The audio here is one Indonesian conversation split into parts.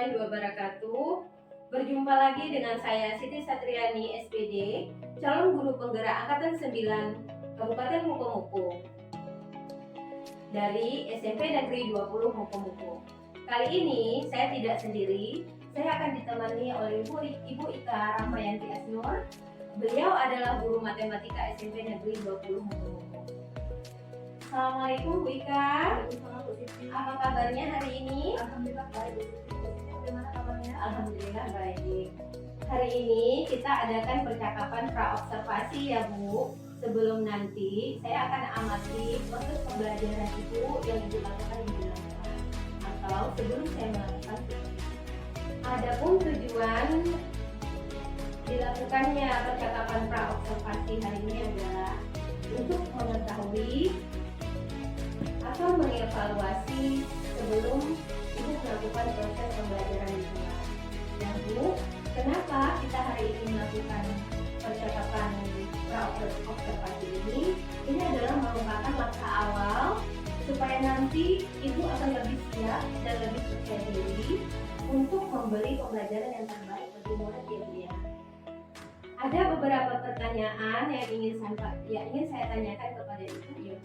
warahmatullahi wabarakatuh. Berjumpa lagi dengan saya Siti Satriani SPD, calon guru penggerak angkatan 9 Kabupaten Mukomuko dari SMP Negeri 20 Mukomuko. Kali ini saya tidak sendiri, saya akan ditemani oleh Ibu Ika Rahmayanti Asnur. Beliau adalah guru matematika SMP Negeri 20 Mukomuko. Assalamualaikum Bu Ika. Waalaikumsalam Bu Siti. Apa kabarnya hari ini? Alhamdulillah baik Bu Siti. Bu Siti bagaimana kabarnya? Alhamdulillah baik. Hari ini kita adakan percakapan pra-observasi ya Bu. Sebelum nanti saya akan amati proses pembelajaran Ibu yang Ibu lakukan di belakang atau sebelum saya melakukan seperti. Adapun tujuan dilakukannya percakapan pra-observasi hari ini adalah untuk mengetahui atau mengevaluasi sebelum Ibu melakukan proses pembelajaran di kelas. Nah Bu, kenapa kita hari ini melakukan percakapan pra-observasi ini? Ini adalah merupakan langkah awal supaya nanti Ibu akan lebih siap dan lebih percaya diri untuk memberi pembelajaran yang terbaik bagi murid ya. Ada beberapa pertanyaan yang ingin saya tanyakan kepada Ibu ya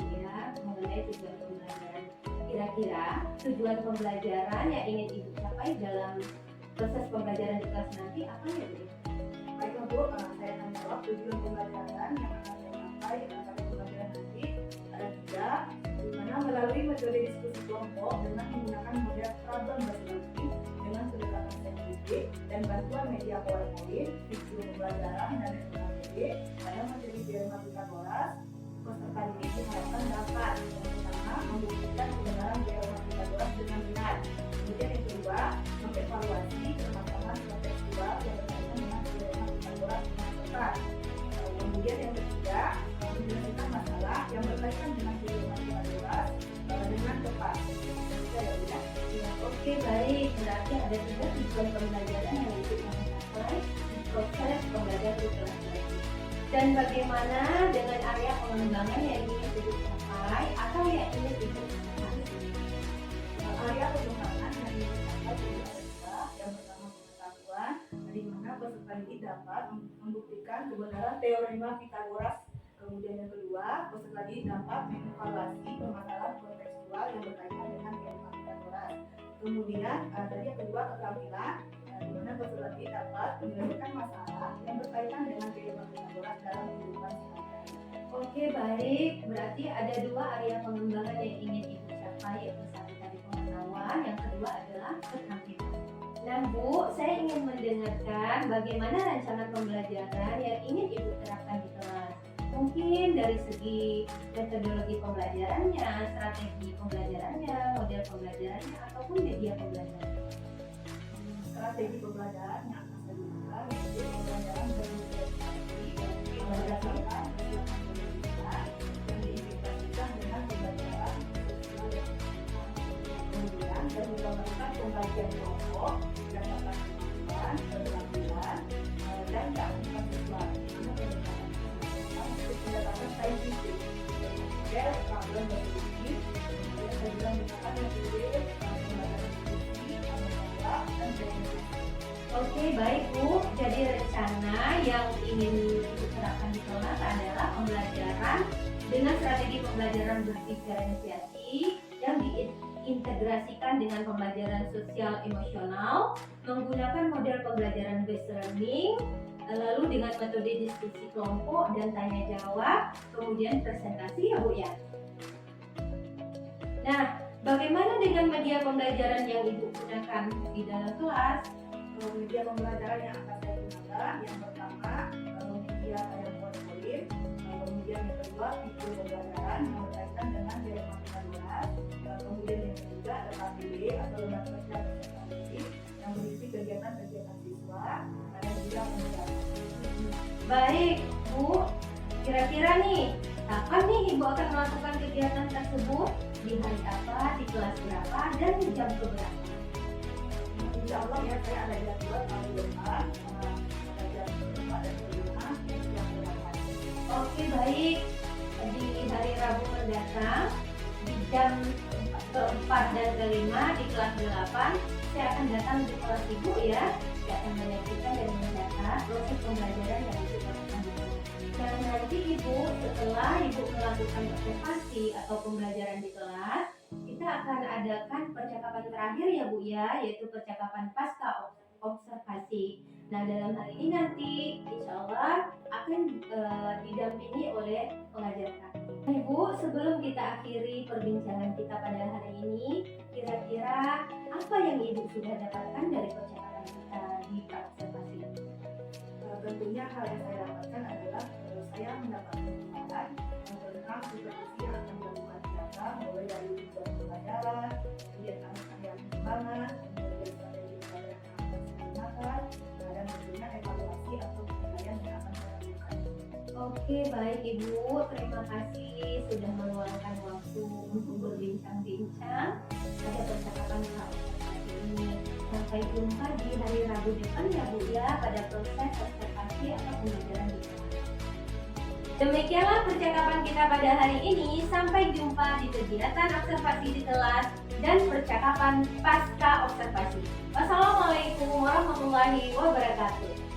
mengenai tujuan pembelajaran. Kira-kira tujuan pembelajaran yang ingin Ibu capai dalam proses pembelajaran di kelas nanti apa ya Bu? Baiklah Bu, saya akan jawab tujuan pembelajaran yang akan saya capai pada pembelajaran nanti ada 3, di mana melalui metode diskusi kelompok dengan menggunakan model problem based dengan pendekatan saintifik dan bantuan media PowerPoint, video pembelajaran dan metode pada materi teorema Pythagoras. Peserta didik diharapkan dapat yang pertama membuktikan kebenaran teorema Pythagoras dengan benar. Kemudian yang kedua, mengevaluasi permasalahan kontekstual yang berkaitan dengan teorema Pythagoras dengan tepat. Kemudian yang ketiga, menyelesaikan masalah yang berkaitan dengan teorema Pythagoras dengan tepat. Oke baik, berarti ada 3 tujuan pembelajaran yang Ibu capai di proses pembelajaran di kelas ini. Dan bagaimana dengan area pengembangan yang ingin Ibu capai atau yang ingin Ibu capai? Area pengembangan yang ingin dicapai adalah yang pertama pengetahuan, di mana peserta didik dapat membuktikan kebenaran teorema Pythagoras. Kemudian yang kedua, peserta didik dapat mengevaluasi permasalahan kontekstual yang berkaitan dengan teorema Pythagoras. Kemudian tadi yang kedua keterampilan, di mana peserta didik dapat menyelesaikan masalah yang berkaitan dengan teorema Pythagoras dalam kehidupan sehari-hari. Oke baik, berarti ada 2 area pengembangan yang ingin Ibu capai, yaitu satu tadi pengetahuan, yang kedua adalah keterampilan. Nah Bu, saya ingin mendengarkan bagaimana rencana pembelajaran yang ingin Ibu terapkan di kelas. Mungkin dari segi metodologi pembelajarannya, strategi pembelajarannya, model pembelajarannya, ataupun media pembelajaran. Strategi pembelajaran yang akan saya gunakan yaitu pembelajaran berintegrasi berdasarkan kesiapan pendidikan yang diintegrasikan dengan pembelajaran sosial yang kemudian dan mengembangkan pembagian kelompok berdasarkan kemampuan, keterampilan dan keaktifan siswa pendekatan saintifik model problem berdiri kemudian saya juga menggunakan metode pembelajaran diskusi dan teknik. Oke baik Bu, jadi rencana yang ingin Ibu terapkan di kelas adalah pembelajaran dengan strategi pembelajaran berdiferensiasi yang diintegrasikan dengan pembelajaran sosial emosional, menggunakan model pembelajaran based learning, lalu dengan metode diskusi kelompok dan tanya jawab, kemudian presentasi ya Bu ya. Nah, bagaimana dengan media pembelajaran yang Ibu gunakan di dalam kelas? Media pembelajaran yang akan saya gunakan yang pertama media kayak PowerPoint, kemudian yang kedua video pembelajaran yang berkaitan dengan teorema Pythagoras, kemudian yang ketiga ada KPD atau lembaga sosial berkomunikasi yang berisi kegiatan-kegiatan siswa dan juga pembelajaran. Baik Bu, kira-kira nih kapan nih Ibu akan melakukan kegiatan tersebut? Di hari apa, di kelas berapa, dan di jam berapa? Insya Allah ya saya ada jadwal tahun depan pada jam 4 dan 5 yang berapa. Oke baik, di hari Rabu mendatang di jam keempat dan kelima di kelas 8 saya akan datang di kelas ibu ya. Saya akan menyaksikan dan mencatat proses pembelajaran yang ibu lakukan di kelas. Dan nanti ibu setelah ibu melakukan observasi atau pembelajaran di kelas, kita akan adakan percakapan terakhir ya Bu ya, yaitu percakapan pasca observasi. Nah dalam hal ini nanti insya Allah akan didampingi oleh pengajar praktik. Ibu, sebelum kita akhiri perbincangan kita pada hari ini, kira-kira apa yang Ibu sudah dapatkan dari percakapan kita di observasi? Tentunya hal yang saya dapatkan adalah saya mendapatkan pengetahuan tentang supervisi yang akan dilakukan di dalam, mulai dari tujuan pembelajaran, kemudian area pengembangan, kemudian strategi pembelajaran yang akan saya gunakan, dan tentunya evaluasi atau penilaian yang akan saya lakukan. Oke, baik Ibu, terima kasih sudah meluangkan waktu untuk berbincang-bincang pada percakapan observasi ini. Sampai jumpa di hari Rabu depan ya Bu ya, pada proses observasi atau pembelajaran di kelas. Demikianlah percakapan kita pada hari ini. Sampai jumpa di kegiatan observasi di kelas dan percakapan pasca observasi. Wassalamualaikum warahmatullahi wabarakatuh.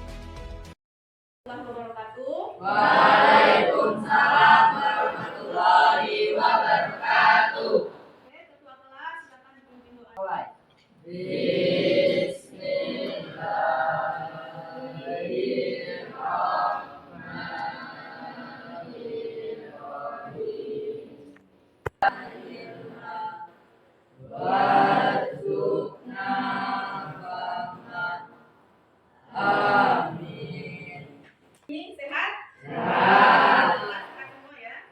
Waalaikumsalam warahmatullahi wabarakatuh. Oke, ketua kelas silakan dipimpin doa. Mulai. Amin. Ini sehat? Sehat. Sehat semua ya?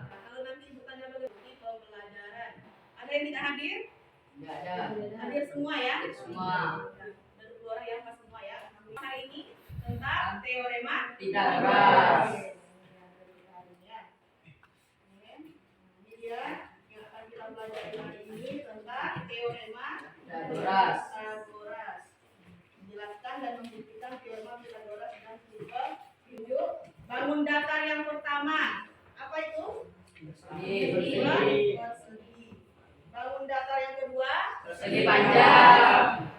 Kalau nanti ibu tanya bagaimana pembelajaran, ada yang tidak hadir? Enggak ada. Hadir semua ya? Hadir semua. Baru 2 orang ya, pas semua ya. Hari ini tentang teorema Pitagoras. Ini dia yang akan kita pelajari hari ini tentang teorema Pitagoras. Pitagoras. Menjelaskan dan membuktikan teorema Pitagoras dan tunjuk bangun datar yang pertama. Apa itu? Persegi. Persegi. Bangun datar yang kedua? Persegi panjang.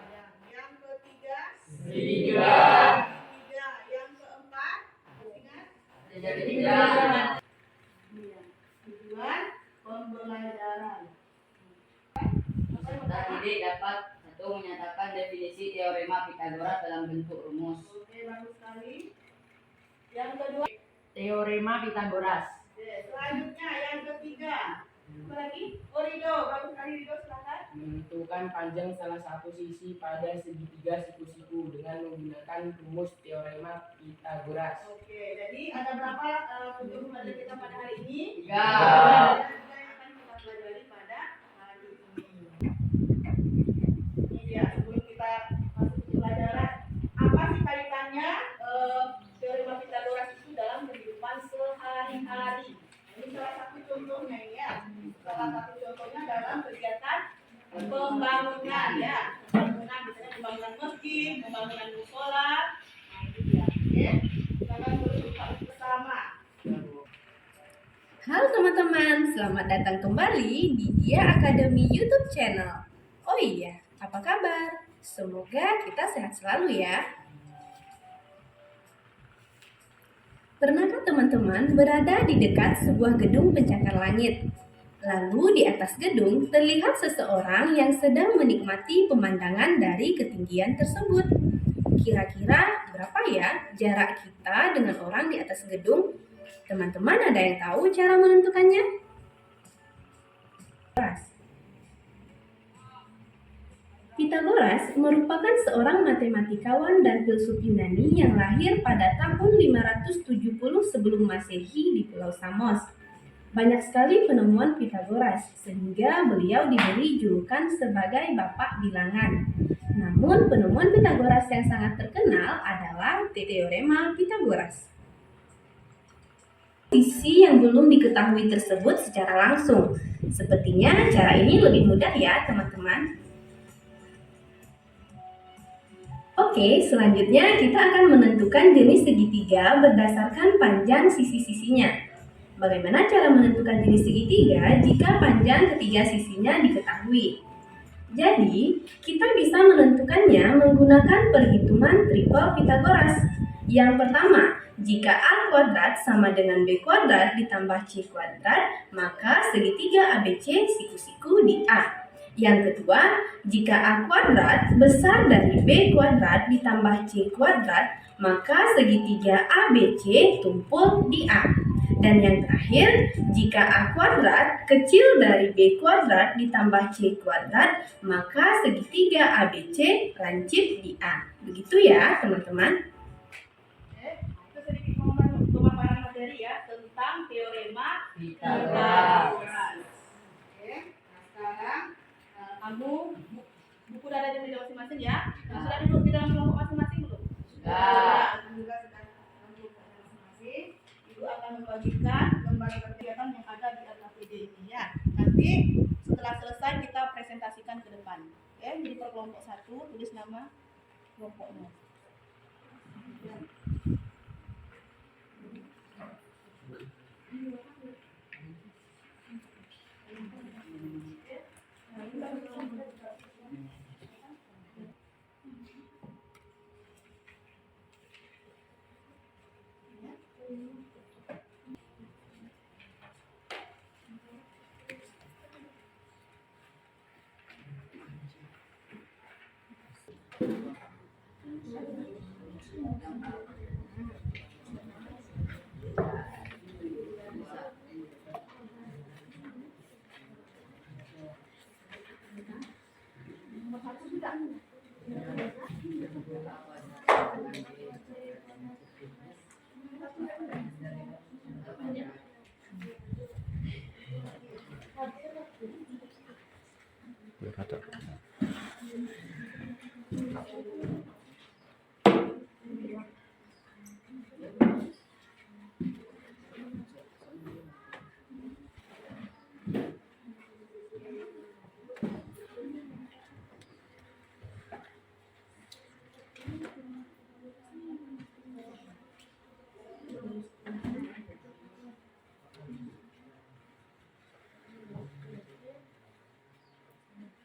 Yang ketiga? Segitiga. Tiga. Yang keempat? Ingat? Segitiga. Iya. Tujuan pembelajaran. Tadi dapat satu menyatakan definisi teorema Pitagoras dalam bentuk rumus. Oke, bagus sekali. Yang kedua? Teorema Pitagoras. Oke, selanjutnya yang ketiga. Apa lagi? Oh, Rido. Bagus sekali Rido, silakan. Menentukan panjang salah satu sisi pada segitiga siku-siku dengan menggunakan rumus teorema Pitagoras. Oke, jadi ada berapa tujuan pembelajaran kita pada hari ini? 3. Ada yang akan kita pelajari pada hari ini. Ini dia, sebelum kita masuk ke pelajaran, apa sih kaitannya teorema Pitagoras itu dalam kehidupan sehari-hari? Ini salah satu contohnya ini ya. Salah satu contohnya dalam kegiatan pembangunan ya. Pembangunan misalnya pembangunan masjid, pembangunan musola. Nah, itu dia. Oke. Kita akan berbuka bersama. Halo teman-teman, selamat datang kembali di Dia Academy YouTube channel. Oh iya, apa kabar? Semoga kita sehat selalu ya. Pernahkah teman-teman berada di dekat sebuah gedung pencakar langit? Lalu di atas gedung terlihat seseorang yang sedang menikmati pemandangan dari ketinggian tersebut. Kira-kira berapa ya jarak kita dengan orang di atas gedung? Teman-teman ada yang tahu cara menentukannya? Pitagoras merupakan seorang matematikawan dan filsuf Yunani yang lahir pada tahun 570 sebelum Masehi di Pulau Samos. Banyak sekali penemuan Pitagoras, sehingga beliau diberi julukan sebagai Bapak Bilangan. Namun, penemuan Pitagoras yang sangat terkenal adalah teorema Pitagoras. Sisi yang belum diketahui tersebut secara langsung. Sepertinya cara ini lebih mudah ya, teman-teman. Oke, selanjutnya kita akan menentukan jenis segitiga berdasarkan panjang sisi-sisinya. Bagaimana cara menentukan jenis segitiga jika panjang ketiga sisinya diketahui? Jadi, kita bisa menentukannya menggunakan perhitungan triple Pythagoras. Yang pertama, jika A kuadrat sama dengan B kuadrat ditambah C kuadrat, maka segitiga ABC siku-siku di A. Yang kedua, jika A kuadrat besar dari B kuadrat ditambah C kuadrat, maka segitiga ABC tumpul di A. Dan yang terakhir, jika A kuadrat kecil dari B kuadrat ditambah C kuadrat, maka segitiga ABC lancip di A. Begitu ya, teman-teman. Oke, itu sedikit pemaparan materi ya tentang teorema Pythagoras. Oke, nah sekarang kamu buku udah ada di meja masing-masing ya. Sudah duduk di dalam kelompok masing-masing belum? Sudah. Juga sudah kelompok masing-masing. Ibu akan membagikan lembar kegiatan yang ada di LKPD ini ya. Nanti setelah selesai kita presentasikan ke depan. Oke, jadi per kelompok 1 tulis nama kelompoknya.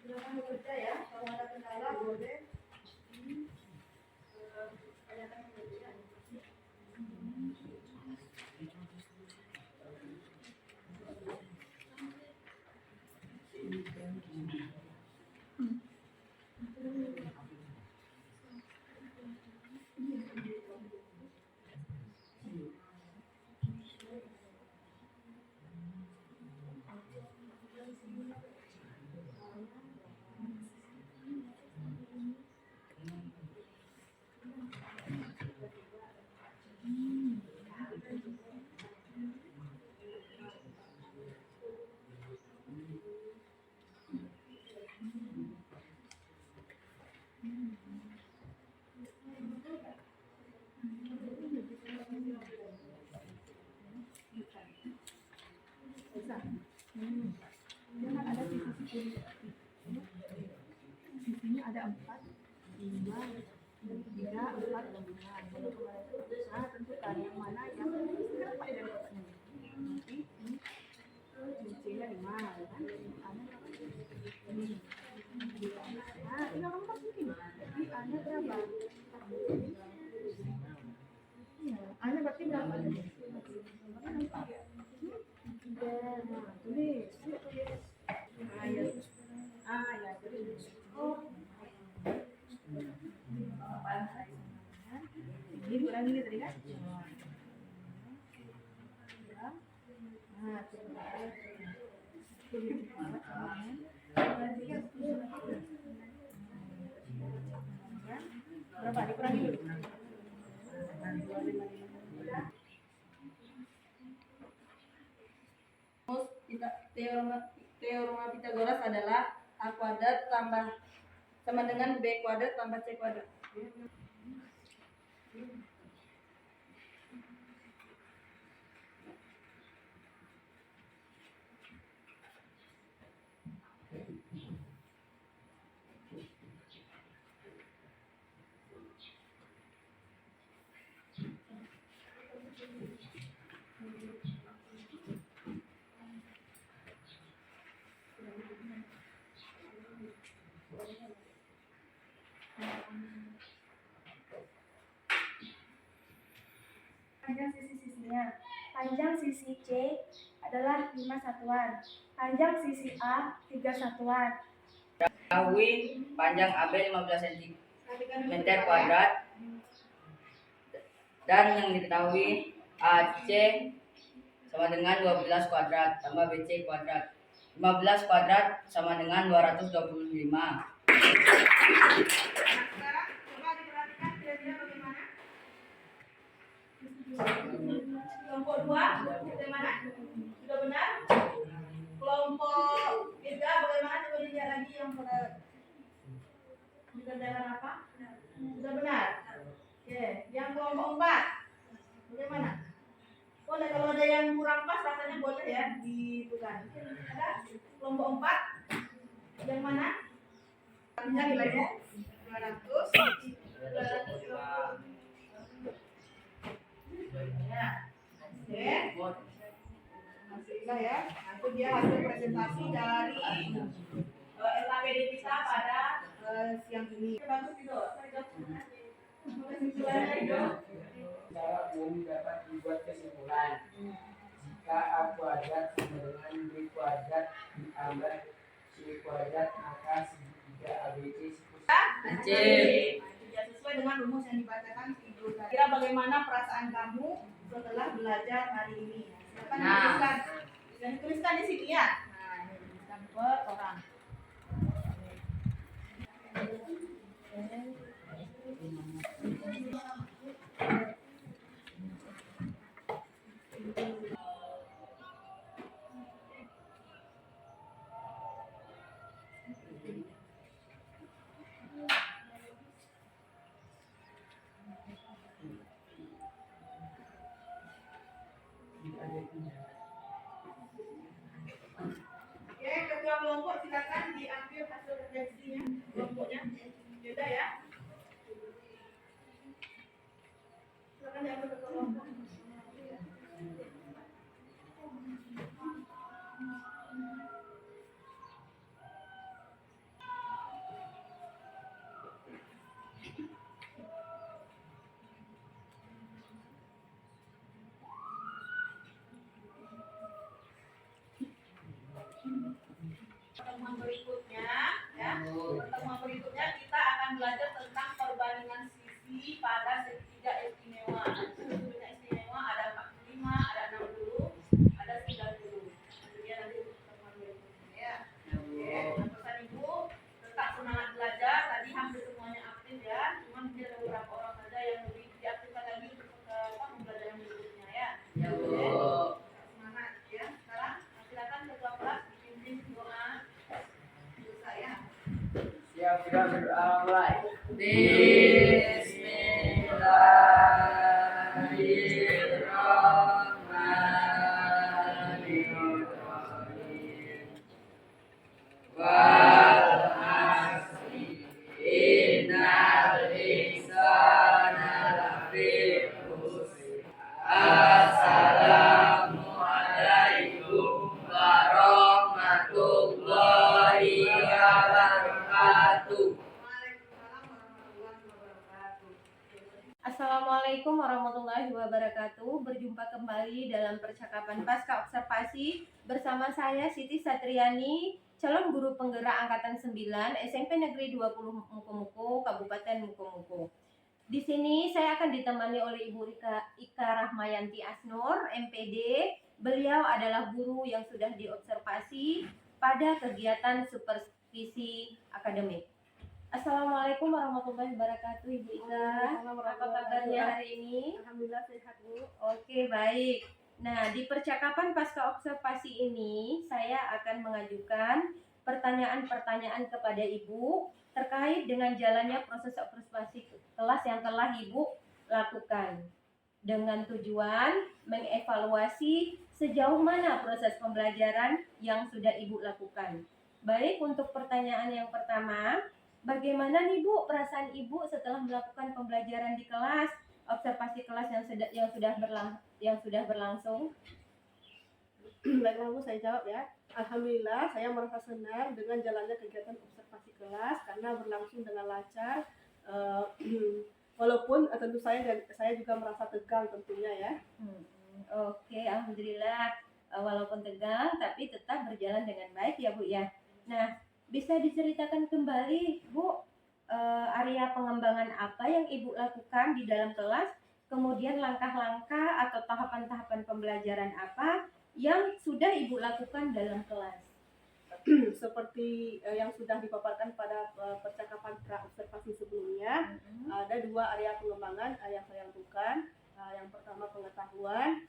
Silakan bekerja ya. Kalau ada kendala boleh tanyakan ke dia. Jangan ada sisi-sisi. Sisinya ada 4, 5, 3, 4, dan 5. Nah, tentukan yang mana yang kenapa ada di kotaknya. Nanti C-nya 5, ya kan? A-nya berapa? Ini. Nah, tinggal kamu masukin. Jadi A-nya berapa? Iya, A-nya berarti berapa? Berapa? 4. Nah, tulis. Ya, tulis. Oh. Ini kurang ini tadi kan? Nah, berapa? Dikurangi dulu. Teorema Pythagoras adalah A kuadrat tambah sama dengan B kuadrat tambah C kuadrat. Panjang sisi C adalah 5 satuan. Panjang sisi A 3 satuan. Ketahui panjang AB 15 cm kuadrat dan yang diketahui AC sama dengan 12 kuadrat tambah BC kuadrat. 15 kuadrat sama dengan 225. Sekarang coba diperhatikan kira-kira bagaimana? Kelompok 2 bagaimana? Sudah benar? Kelompok 3 bagaimana? Coba dilihat lagi yang pada dikerjakan apa? Sudah benar? Oke, yang kelompok 4 bagaimana? Boleh, kalau ada yang kurang pas rasanya boleh ya dibuka. Ada kelompok 4 yang mana? Yang nilainya 200. Ya. Oke. Masihlah ya. Nah, itu dia hasil presentasi dari LKPD kita pada siang ini. Bagus itu. Secara umum dapat dibuat kesimpulan jika A kuadrat sama dengan B kuadrat ditambah C kuadrat maka segitiga ABC AC. Tidak sesuai dengan rumus yang dibacakan video tadi. Kira bagaimana perasaan kamu setelah belajar hari ini? Silakan dituliskan. Dan dituliskan di sini ya. Nah, ini dituliskan per orang. Oke, ketua kelompok silakan diambil hasil redaksinya kelompoknya. Beda ya. Silakan diambil ketua kelompok. Pertemuan berikutnya ya. Pertemuan berikutnya kita akan belajar tentang perbandingan sisi pada segitiga istimewa. Segitiga istimewa ada 45, ada 60, ada 90. Itu dia nanti pertemuan berikutnya ya. Oke, nah, pesan Ibu tetap semangat belajar. Tadi hampir semuanya aktif ya. Cuma mungkin ada beberapa orang saja yang lebih diaktifkan lagi untuk pembelajaran berikutnya ya. Ya, Bu. Semangat ya. Sekarang silakan ketua kelas dipimpin doa saya. siap sudah berdoa mulai. Bismillahirrahmanirrahim. Wal asri innal insana lafi khusr. Assalamualaikum warahmatullahi wabarakatuh. Assalamualaikum warahmatullahi wabarakatuh. Berjumpa kembali dalam percakapan pasca observasi bersama saya Siti Satriani, calon guru penggerak angkatan 9 SMP Negeri 20 Mukomuko, Kabupaten Mukomuko. Di sini saya akan ditemani oleh Ibu Ika Rahmayanti Asnur, MPD. Beliau adalah guru yang sudah diobservasi pada kegiatan supervisi akademik. Assalamualaikum warahmatullahi wabarakatuh, Ibu Ika. Apa kabarnya hari ini? Alhamdulillah sehat, Bu. Oke, baik. Nah, di percakapan pasca observasi ini, saya akan mengajukan pertanyaan-pertanyaan kepada Ibu terkait dengan jalannya proses observasi kelas yang telah Ibu lakukan. Dengan tujuan mengevaluasi sejauh mana proses pembelajaran yang sudah Ibu lakukan. Baik, untuk pertanyaan yang pertama, bagaimana nih Bu perasaan Ibu setelah melakukan pembelajaran di kelas, observasi kelas yang sudah berlangsung? Baiklah, Bu, saya jawab ya. Alhamdulillah, saya merasa senang dengan jalannya kegiatan observasi kelas karena berlangsung dengan lancar. Walaupun tentu saya juga merasa tegang tentunya ya. Oke, alhamdulillah. Walaupun tegang, tapi tetap berjalan dengan baik ya Bu ya. Nah, bisa diceritakan kembali Bu, area pengembangan apa yang Ibu lakukan di dalam kelas? Kemudian langkah-langkah atau tahapan-tahapan pembelajaran apa yang sudah Ibu lakukan dalam kelas? Seperti yang sudah dipaparkan pada percakapan pra-observasi sebelumnya, ada 2 area pengembangan yang saya lakukan. Yang pertama pengetahuan,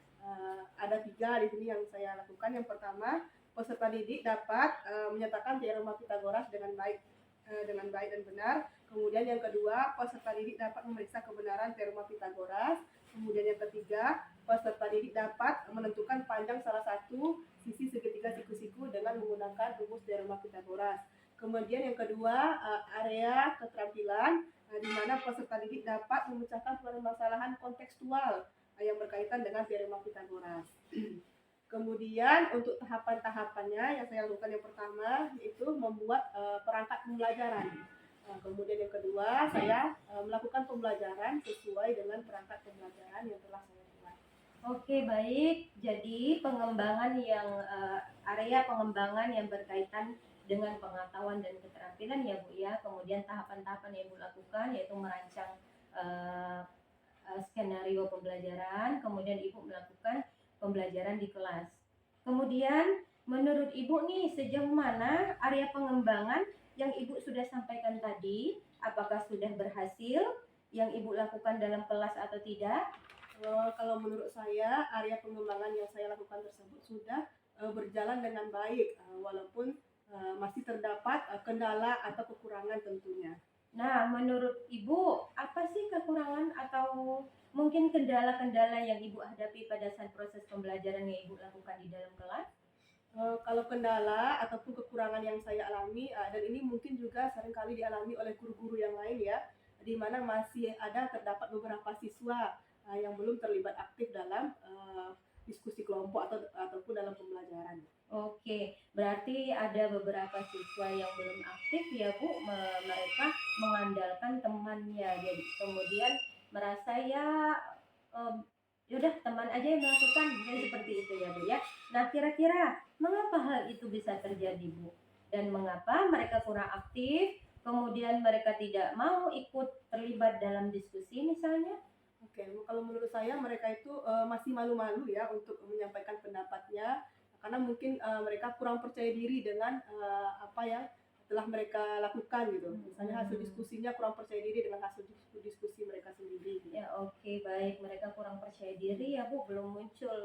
ada 3 di sini yang saya lakukan. Yang pertama, peserta didik dapat menyatakan teorema Pitagoras dengan baik dan benar. Kemudian yang kedua, peserta didik dapat memeriksa kebenaran teorema Pitagoras. Kemudian yang ketiga, peserta didik dapat menentukan panjang salah satu sisi segitiga siku-siku dengan menggunakan rumus teorema Pitagoras. Kemudian yang kedua, area keterampilan, di mana peserta didik dapat memecahkan permasalahan kontekstual yang berkaitan dengan teorema Pitagoras. Kemudian untuk tahapan-tahapannya yang saya lakukan yang pertama yaitu membuat perangkat pembelajaran. Kemudian yang kedua, saya melakukan pembelajaran sesuai dengan perangkat pembelajaran yang telah saya buat. Oke, baik. Jadi pengembangan yang area pengembangan yang berkaitan dengan pengetahuan dan keterampilan ya Bu ya. Kemudian tahapan-tahapan yang Ibu lakukan yaitu merancang skenario pembelajaran, kemudian Ibu melakukan pembelajaran di kelas. Kemudian menurut Ibu nih sejauh mana area pengembangan yang Ibu sudah sampaikan tadi, apakah sudah berhasil yang Ibu lakukan dalam kelas atau tidak? Kalau menurut saya, area pengembangan yang saya lakukan tersebut sudah berjalan dengan baik, walaupun masih terdapat kendala atau kekurangan tentunya. Nah, menurut Ibu, apa sih kekurangan atau mungkin kendala-kendala yang Ibu hadapi pada saat proses pembelajaran yang Ibu lakukan di dalam kelas? Kalau kendala ataupun kekurangan yang saya alami, dan ini mungkin juga seringkali dialami oleh guru-guru yang lain ya, di mana masih terdapat beberapa siswa yang belum terlibat aktif dalam diskusi kelompok ataupun dalam pembelajaran. Oke, berarti ada beberapa siswa yang belum aktif ya Bu, mereka mengandalkan temannya, jadi kemudian merasa ya yaudah teman aja yang melakukan, mungkin seperti itu ya Bu ya. Nah, kira-kira mengapa hal itu bisa terjadi Bu? Dan mengapa mereka kurang aktif, kemudian mereka tidak mau ikut terlibat dalam diskusi misalnya? Oke, kalau menurut saya mereka itu masih malu-malu ya untuk menyampaikan pendapatnya, karena mungkin mereka kurang percaya diri dengan apa yang telah mereka lakukan gitu. Misalnya hasil diskusinya kurang percaya diri dengan hasil diskusi mereka sendiri. Gitu. Ya oke, baik, mereka kurang percaya diri ya Bu, belum muncul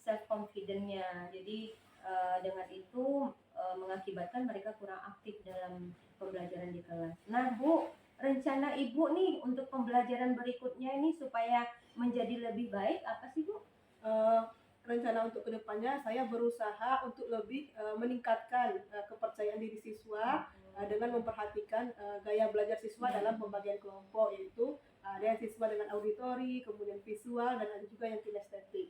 self confidence-nya. Jadi dengan itu mengakibatkan mereka kurang aktif dalam pembelajaran di kelas. Nah Bu, rencana Ibu nih untuk pembelajaran berikutnya ini supaya menjadi lebih baik apa sih Bu? Rencana untuk kedepannya saya berusaha untuk lebih meningkatkan kepercayaan diri siswa dengan memperhatikan gaya belajar siswa dalam pembagian kelompok, yaitu ada yang siswa dengan auditori, kemudian visual, dan ada juga yang kinestetik.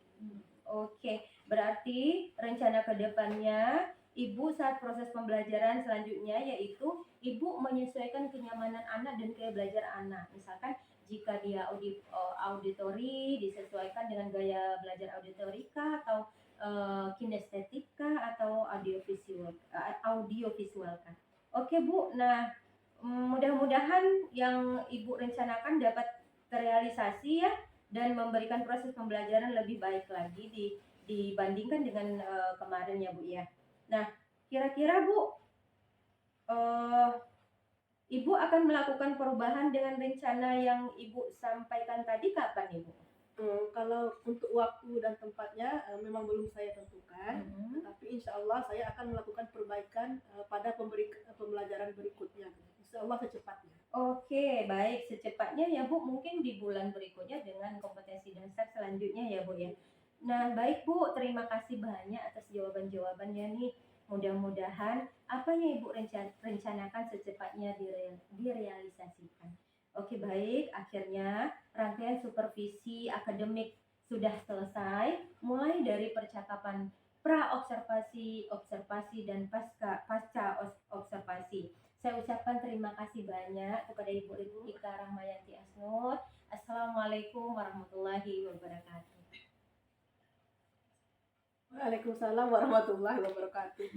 Oke, berarti rencana kedepannya Ibu saat proses pembelajaran selanjutnya yaitu Ibu menyesuaikan kenyamanan anak dan gaya belajar anak. Misalkan jika dia auditori disesuaikan dengan gaya belajar auditorika atau kinestetika atau audiovisual kan. Oke Bu, nah mudah-mudahan yang Ibu rencanakan dapat terrealisasi ya dan memberikan proses pembelajaran lebih baik lagi dibandingkan dengan kemarin ya Bu ya. Nah, kira-kira Bu, Ibu akan melakukan perubahan dengan rencana yang Ibu sampaikan tadi kapan Ibu? Kalau untuk waktu dan tempatnya memang belum saya tentukan, tapi insya Allah saya akan melakukan perbaikan pada pembelajaran berikutnya. Insya Allah secepatnya. Oke, baik, secepatnya ya Bu, mungkin di bulan berikutnya dengan kompetensi dasar selanjutnya ya Bu ya. Nah, baik Bu, terima kasih banyak atas jawaban-jawabannya nih. Mudah-mudahan apa yang Ibu rencanakan secepatnya direalisasikan. Oke, baik, akhirnya rangkaian supervisi akademik sudah selesai, mulai dari percakapan pra-observasi, observasi, dan pasca observasi. Saya ucapkan terima kasih banyak kepada Ibu Ika Rahmayanti Asnur. Assalamualaikum warahmatullahi wabarakatuh. Waalaikumsalam warahmatullahi wabarakatuh.